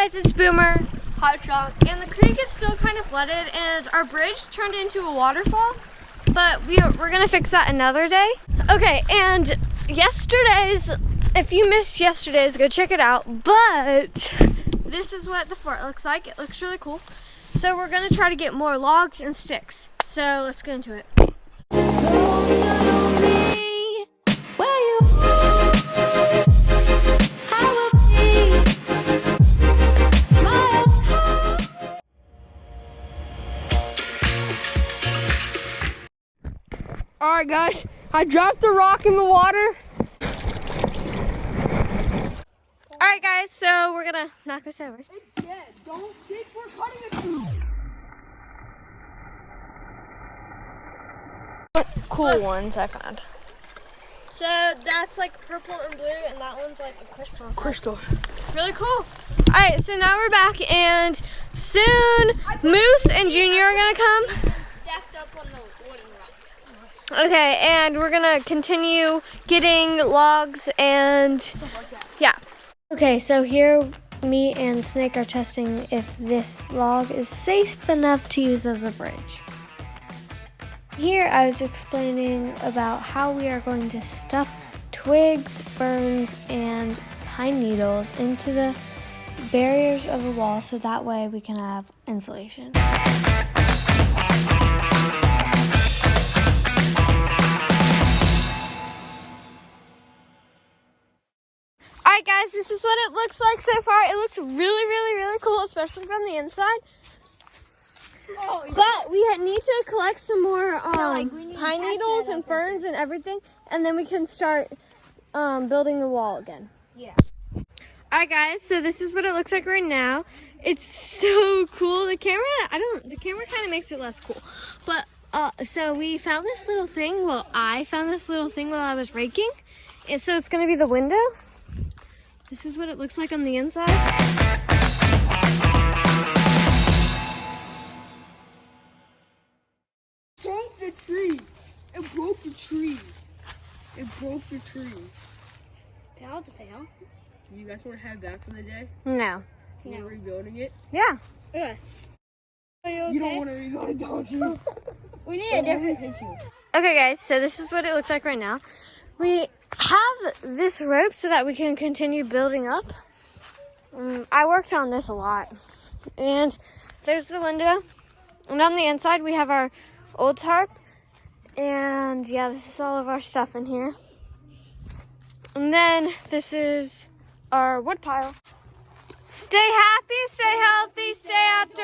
guys, it's Boomer. Hot shot. And the creek is still kind of flooded and our bridge turned into a waterfall, but we're gonna fix that another day. Okay, and yesterday's, if you missed yesterday's, go check it out. But this is what the fort looks like. It looks really cool. So we're gonna try to get more logs and sticks. So let's get into it. Alright guys, I dropped the rock in the water. Alright guys, so we're gonna knock this over. It's dead. Don't think we're cutting it. Cool ones I found. So that's like purple and blue, and that one's like a crystal. Crystal. Really cool. Alright, so now we're back, and soon Moose and Junior are gonna come. Stacked up on the wooden rocks. Okay, and we're gonna continue getting logs and yeah. Okay, so here me and Snake are testing if this log is safe enough to use as a bridge. Here I was explaining about how we are going to stuff twigs, ferns, and pine needles into the barriers of the wall so that way we can have insulation. Alright guys, this is what it looks like so far. It looks really cool, especially from the inside. Oh, yeah. But we need to collect some more pine needles and ferns and everything, and then we can start building the wall again. Yeah. Alright guys, so this is what it looks like right now. It's so cool. The camera kind of makes it less cool. But so we found this little thing. Well, I found this little thing while I was raking. And so it's gonna be the window. This is what it looks like on the inside. Broke the tree. It broke the tree. It broke the tree. Fail to fail. You guys want to head back for the day? No. You're rebuilding it? Yeah. Okay. Are you okay? You don't want to rebuild it, don't you? We need a different picture. Okay guys, so this is what it looks like right now. We have this rope so that we can continue building up. I worked on this a lot. And there's the window. And on the inside we have our old tarp. And yeah, this is all of our stuff in here. And then this is our wood pile. Stay happy, stay healthy, stay outdoors.